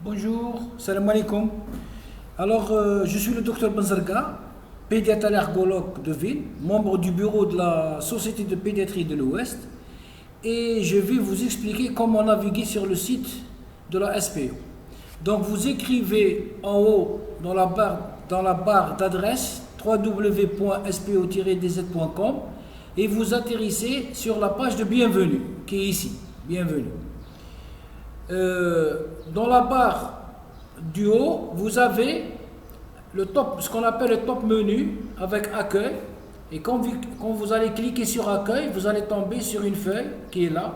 Bonjour, salam alaikum. Alors, je suis le docteur Benzerga, pédiatre allergologue de Ville, membre du bureau de la Société de pédiatrie de l'Ouest, et je vais vous expliquer comment naviguer sur le site de la SPO. Donc, vous écrivez en haut dans la barre d'adresse www.spo-dz.com et vous atterrissez sur la page de bienvenue qui est ici. Bienvenue. Dans la barre du haut, vous avez ce qu'on appelle le top menu avec accueil. Et quand vous allez cliquer sur accueil, vous allez tomber sur une feuille qui est là,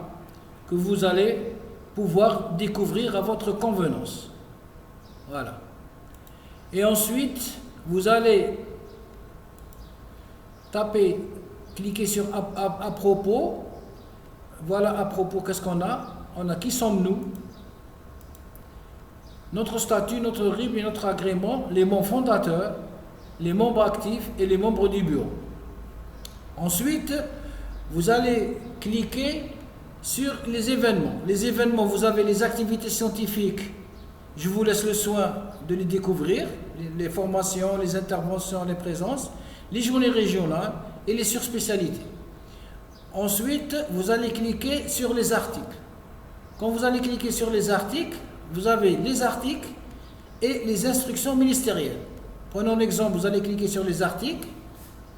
que vous allez pouvoir découvrir à votre convenance. Voilà. Et ensuite, vous allez cliquer sur à propos. Voilà, à propos, qu'est-ce qu'on a? On a qui sommes-nous, notre statut, notre RIB et notre agrément, les membres fondateurs, les membres actifs et les membres du bureau. Ensuite, vous allez cliquer sur les événements. Les événements, vous avez les activités scientifiques. Je vous laisse le soin de les découvrir, les formations, les interventions, les présences, les journées régionales et les surspécialités. Ensuite, vous allez cliquer sur les articles. Quand vous allez cliquer sur les articles, vous avez les articles et les instructions ministérielles. Prenons un exemple, vous allez cliquer sur les articles,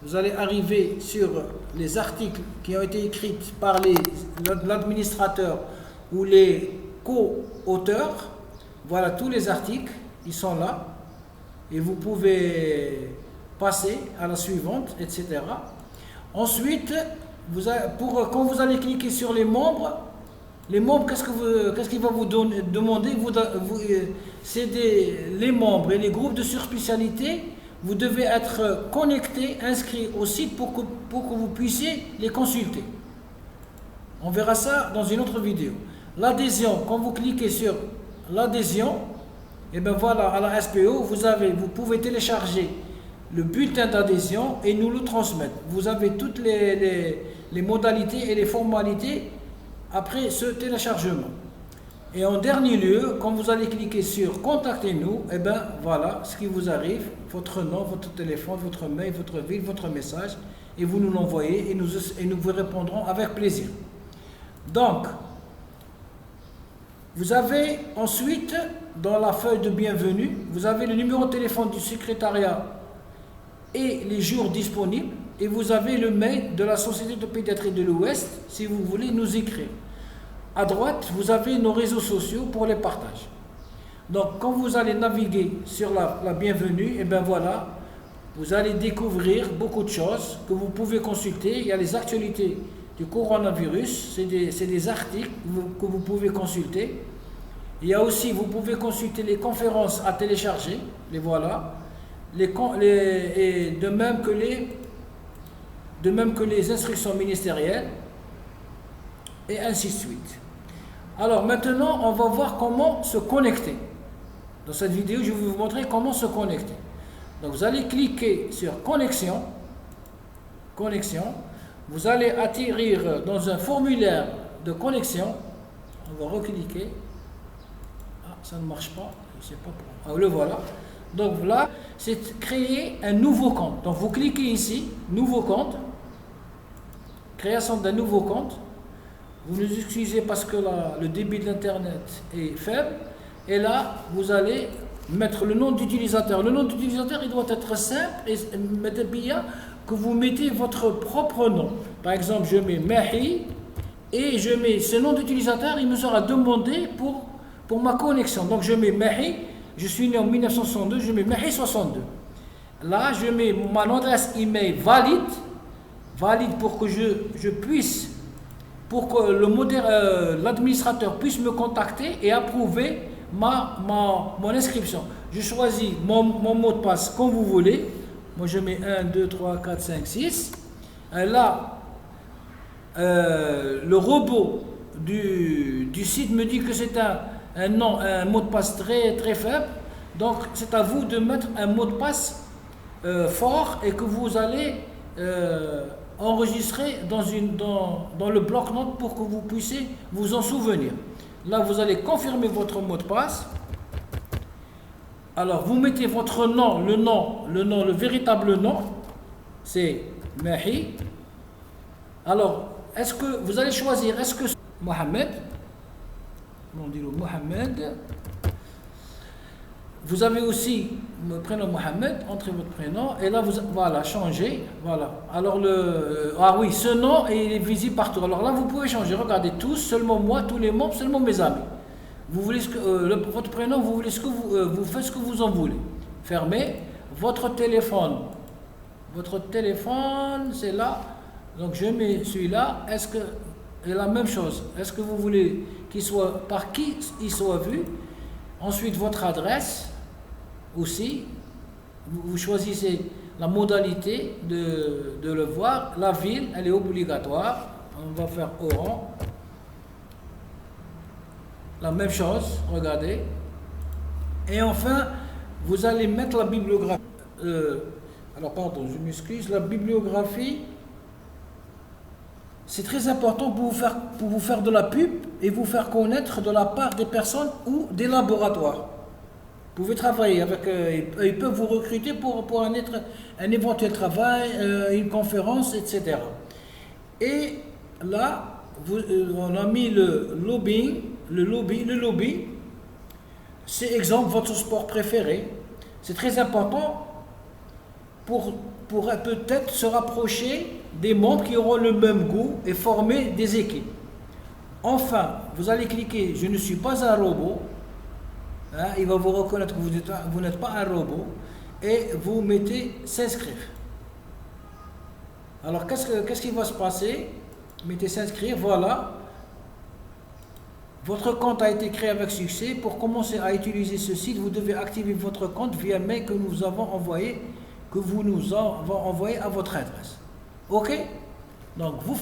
vous allez arriver sur les articles qui ont été écrits par l'administrateur ou les co-auteurs. Voilà tous les articles, ils sont là et vous pouvez passer à la suivante, etc. Ensuite, quand vous allez cliquer sur les membres, qu'est-ce qu'il va vous demander? C'est les membres et les groupes de surspécialité. Vous devez être connecté, inscrit au site pour que vous puissiez les consulter. On verra ça dans une autre vidéo. L'adhésion, quand vous cliquez sur l'adhésion, et bien voilà, à la SPO, vous pouvez télécharger le bulletin d'adhésion et nous le transmettre. Vous avez toutes les modalités et les formalités après ce téléchargement. Et en dernier lieu, quand vous allez cliquer sur contactez-nous, et bien voilà ce qui vous arrive, votre nom, votre téléphone, votre mail, votre ville, votre message, et vous nous l'envoyez et nous vous répondrons avec plaisir. Donc, vous avez ensuite, dans la feuille de bienvenue, vous avez le numéro de téléphone du secrétariat et les jours disponibles, et vous avez le mail de la Société de pédiatrie de l'Ouest si vous voulez nous écrire. À droite, vous avez nos réseaux sociaux pour les partages. Donc, quand vous allez naviguer sur la bienvenue, et bien voilà, vous allez découvrir beaucoup de choses que vous pouvez consulter. Il y a les actualités du coronavirus, c'est des articles que vous pouvez consulter. Il y a aussi, vous pouvez consulter les conférences à télécharger, les voilà, et de même que les instructions ministérielles, et ainsi de suite. Alors maintenant, on va voir comment se connecter. Dans cette vidéo, je vais vous montrer comment se connecter. Donc vous allez cliquer sur connexion. Vous allez atterrir dans un formulaire de connexion. On va recliquer. Ah, ça ne marche pas. Je sais pas pourquoi. Ah, le voilà. Donc là, c'est créer un nouveau compte. Donc vous cliquez ici, nouveau compte. Création d'un nouveau compte. Vous nous excusez parce que le débit de l'internet est faible. Et là, vous allez mettre le nom d'utilisateur. Le nom d'utilisateur, il doit être simple et bien que vous mettez votre propre nom. Par exemple, je mets Mahi et je mets ce nom d'utilisateur, il me sera demandé pour ma connexion. Donc je mets Mahi, je suis né en 1962, je mets Mahi 62. Là, je mets mon adresse email valide pour que je puisse, pour que l'administrateur puisse me contacter et approuver mon inscription. Je choisis mon mot de passe comme vous voulez. Moi, je mets 1, 2, 3, 4, 5, 6. Là, le robot du site me dit que c'est un mot de passe très, très faible. Donc, c'est à vous de mettre un mot de passe fort et que vous allez enregistrer dans le bloc-notes pour que vous puissiez vous en souvenir. Là, vous allez confirmer votre mot de passe. Alors, vous mettez votre nom, le véritable nom, c'est Mahi. Alors, est-ce que vous allez choisir, est-ce que Mohamed, on dit le Mohamed, vous avez aussi le prénom Mohamed, entrez votre prénom, et là, voilà, changez, voilà. Alors, ah oui, ce nom, il est visible partout. Alors là, vous pouvez changer, regardez, tous, seulement moi, tous les membres, seulement mes amis. Vous voulez votre prénom, vous voulez vous faites ce que vous en voulez. Fermez votre téléphone. Votre téléphone, c'est là. Donc je mets celui-là. Est-ce que et la même chose. Est-ce que vous voulez qu'il soit par qui il soit vu? Ensuite votre adresse aussi. Vous choisissez la modalité de le voir. La ville, elle est obligatoire. On va faire Oran. La même chose, regardez. Et enfin, vous allez mettre la bibliographie. Alors, pardon, je m'excuse. La bibliographie, c'est très important pour vous faire de la pub et vous faire connaître de la part des personnes ou des laboratoires. Vous pouvez travailler avec ils peuvent vous recruter pour un éventuel travail, une conférence, etc. Et là, on a mis le lobbying. Le lobby, c'est exemple votre sport préféré. C'est très important pour peut-être se rapprocher des membres qui auront le même goût et former des équipes. Enfin, vous allez cliquer « Je ne suis pas un robot ». Il va vous reconnaître que vous n'êtes pas un robot. Et vous mettez « S'inscrire ». Alors, qu'est-ce qui va se passer? Mettez « S'inscrire », voilà. Votre compte a été créé avec succès. Pour commencer à utiliser ce site, vous devez activer votre compte via mail que vous nous avons envoyé à votre adresse. OK? Donc, vous